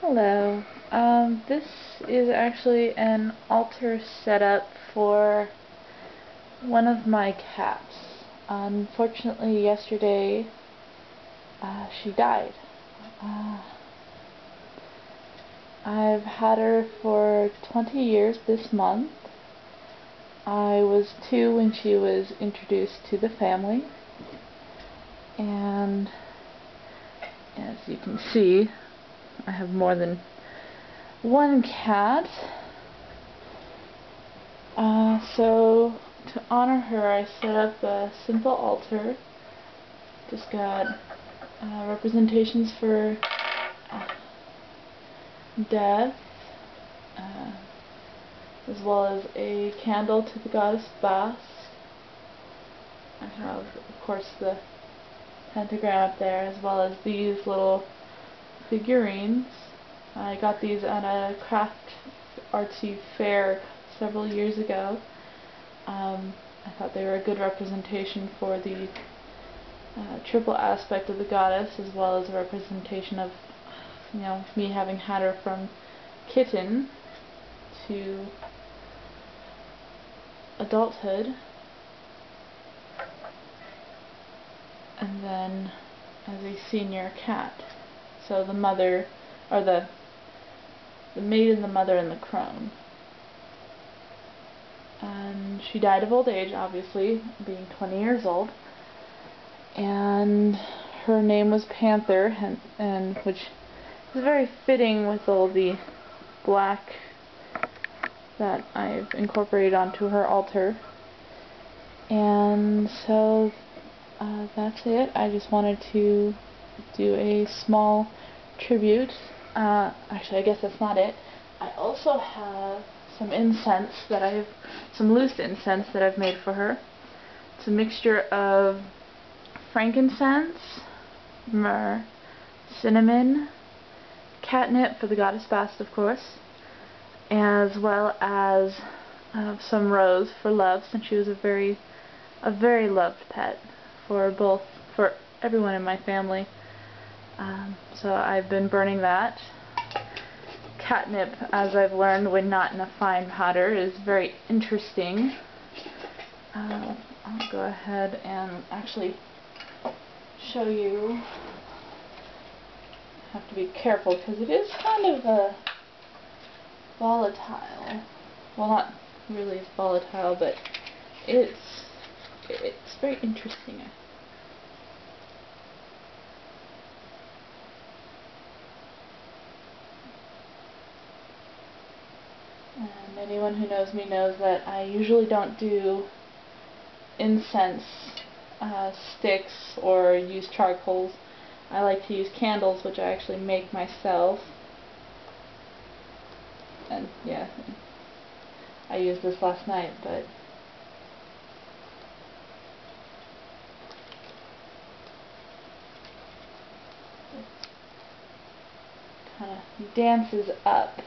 Hello. This is actually an altar setup for one of my cats. Unfortunately, yesterday she died. Uh, I've had her for 20 years this month. I was 2 when she was introduced to the family, and as you can see, I have more than one cat. So to honor her, I set up a simple altar. Just got representations for death, as well as a candle to the goddess Bast. I have, of course, the pentagram up there, as well as these little figurines. I got these at a craft artsy fair several years ago. I thought they were a good representation for the triple aspect of the goddess, as well as a representation of, me having had her from kitten to adulthood, and then as a senior cat. So the mother, or the maiden, the mother, and the crone. And she died of old age, obviously, being 20 years old. And her name was Panther, and which is very fitting with all the black that I've incorporated onto her altar. And so that's it. I just wanted to do a small tribute. Actually, I guess that's not it. I also have some incense some loose incense that I've made for her. It's a mixture of frankincense, myrrh, cinnamon, catnip for the goddess Bast, of course, as well as some rose for love, since she was a very loved pet for everyone in my family. So I've been burning that. Catnip, as I've learned when not in a fine powder, is very interesting. I'll go ahead and actually show you. I have to be careful because it is kind of volatile. Well, not really volatile, but it's very interesting. And anyone who knows me knows that I usually don't do incense sticks or use charcoals. I like to use candles, which I actually make myself. And yeah, I used this last night, but it kind of dances up.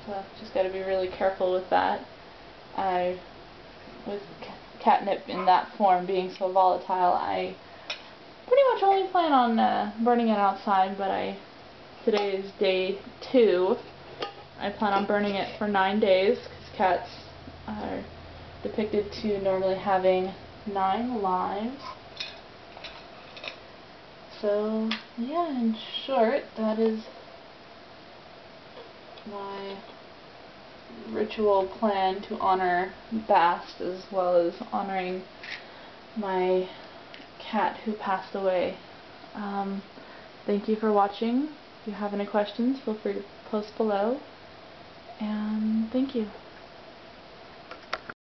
So just got to be really careful with that. With catnip in that form being so volatile, I pretty much only plan on burning it outside, but today is day 2. I plan on burning it for 9 days, because cats are depicted to normally having 9 lives. So yeah, in short, that is my ritual plan to honor Bast, as well as honoring my cat who passed away. Thank you for watching. If you have any questions, feel free to post below, and thank you.